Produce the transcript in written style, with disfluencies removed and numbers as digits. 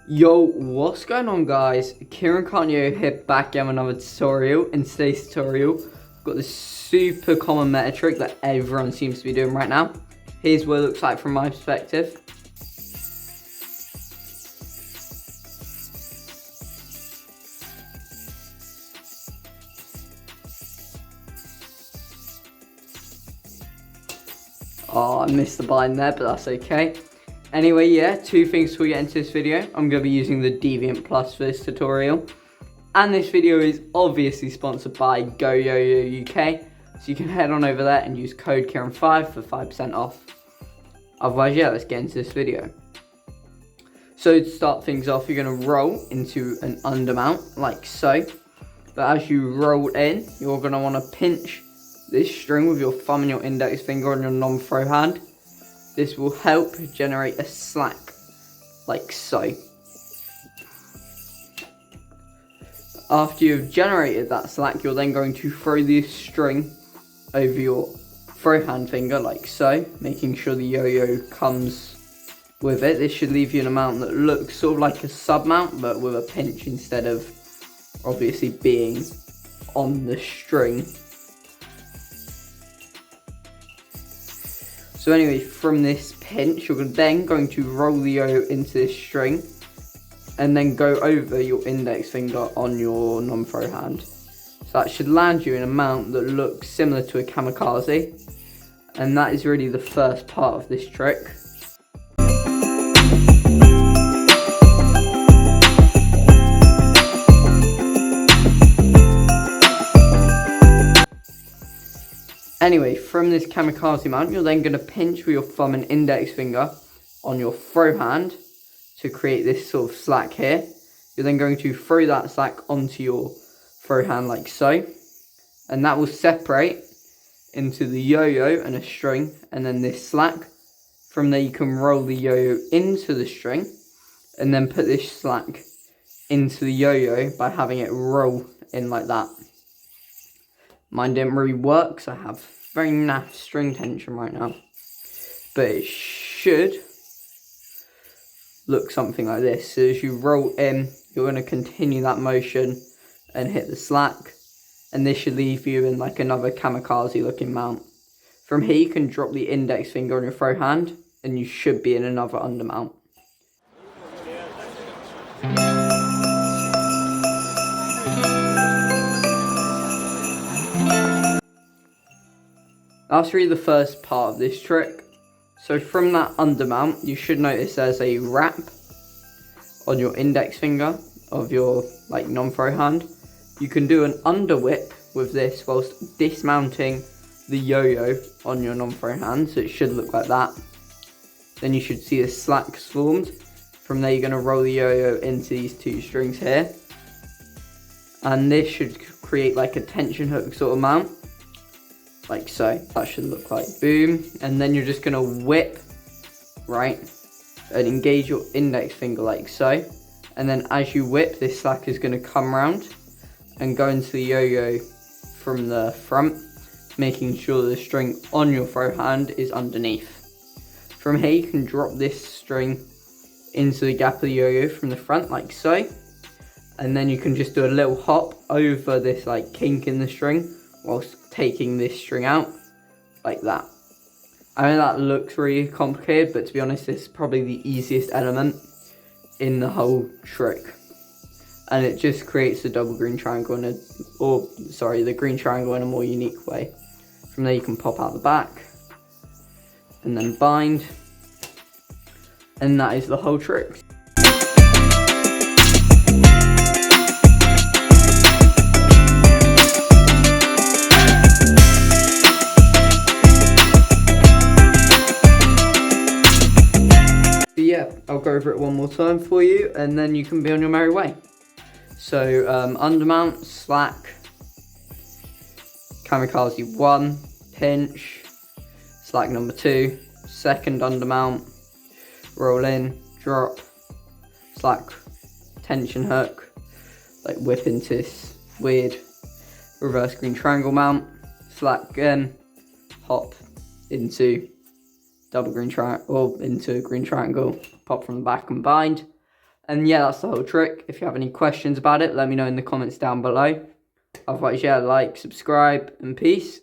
Yo, what's going on guys? Kieran Kanye here back again with another tutorial. In today's tutorial, I've got this super common meta trick that everyone seems to be doing right now. Here's what it looks like from my perspective. Oh, I missed the bind there, but that's okay. Anyway, yeah, two things before we get into this video. I'm going to be using the Deviant Plus for this tutorial. And this video is obviously sponsored by yoyo UK. So you can head on over there and use code Kieran5 for 5% off. Otherwise, yeah, let's get into this video. So to start things off, you're going to roll into an undermount, like so. But as you roll in, you're going to want to pinch this string with your thumb and your index finger on your non-throw hand. This will help generate a slack, like so. After you've generated that slack, you're then going to throw this string over your throw hand finger, like so, making sure the yo-yo comes with it. This should leave you an amount that looks sort of like a sub-mount, but with a pinch instead of obviously being on the string. So anyway, from this pinch, you're then going to roll the yo into this string and then go over your index finger on your non-throw hand. So that should land you in a mount that looks similar to a kamikaze. And that is really the first part of this trick. Anyway, from this kamikaze mount, you're then going to pinch with your thumb and index finger on your throw hand to create this sort of slack here. You're then going to throw that slack onto your throw hand like so. And that will separate into the yo-yo and a string, and then this slack. From there you can roll the yo-yo into the string, and then put this slack into the yo-yo by having it roll in like that. Mine didn't really work, so I have very naff string tension right now. But it should look something like this. So as you roll in, you're going to continue that motion and hit the slack. And this should leave you in like another kamikaze looking mount. From here you can drop the index finger on your throw hand and you should be in another undermount. That's really the first part of this trick. So from that undermount, you should notice there's a wrap on your index finger of your like non-throw hand. You can do an under whip with this whilst dismounting the yo-yo on your non-throw hand, so it should look like that. Then you should see the slacks formed. From there you're going to roll the yo-yo into these two strings here. And this should create like a tension hook sort of mount. Like so, that should look like boom. And then you're just gonna whip, right? And engage your index finger like so. And then as you whip, this slack is gonna come around and go into the yo-yo from the front, making sure the string on your throw hand is underneath. From here, you can drop this string into the gap of the yo-yo from the front like so. And then you can just do a little hop over this like kink in the string whilst taking this string out, like that. I know that looks really complicated, but to be honest, this is probably the easiest element in the whole trick. And it just creates the double green triangle the green triangle in a more unique way. From there you can pop out the back, and then bind, and that is the whole trick. Yeah, I'll go over it one more time for you and then you can be on your merry way. So undermount, slack, kamikaze 1, pinch, slack number 2, second undermount, roll in, drop, slack, tension hook, like whip into this weird reverse green triangle mount, slack again, hop into double green triangle, or into a green triangle, pop from the back and bind, And yeah, that's the whole trick. If you have any questions about it, let me know in the comments down below. Otherwise, yeah, like, subscribe, and peace.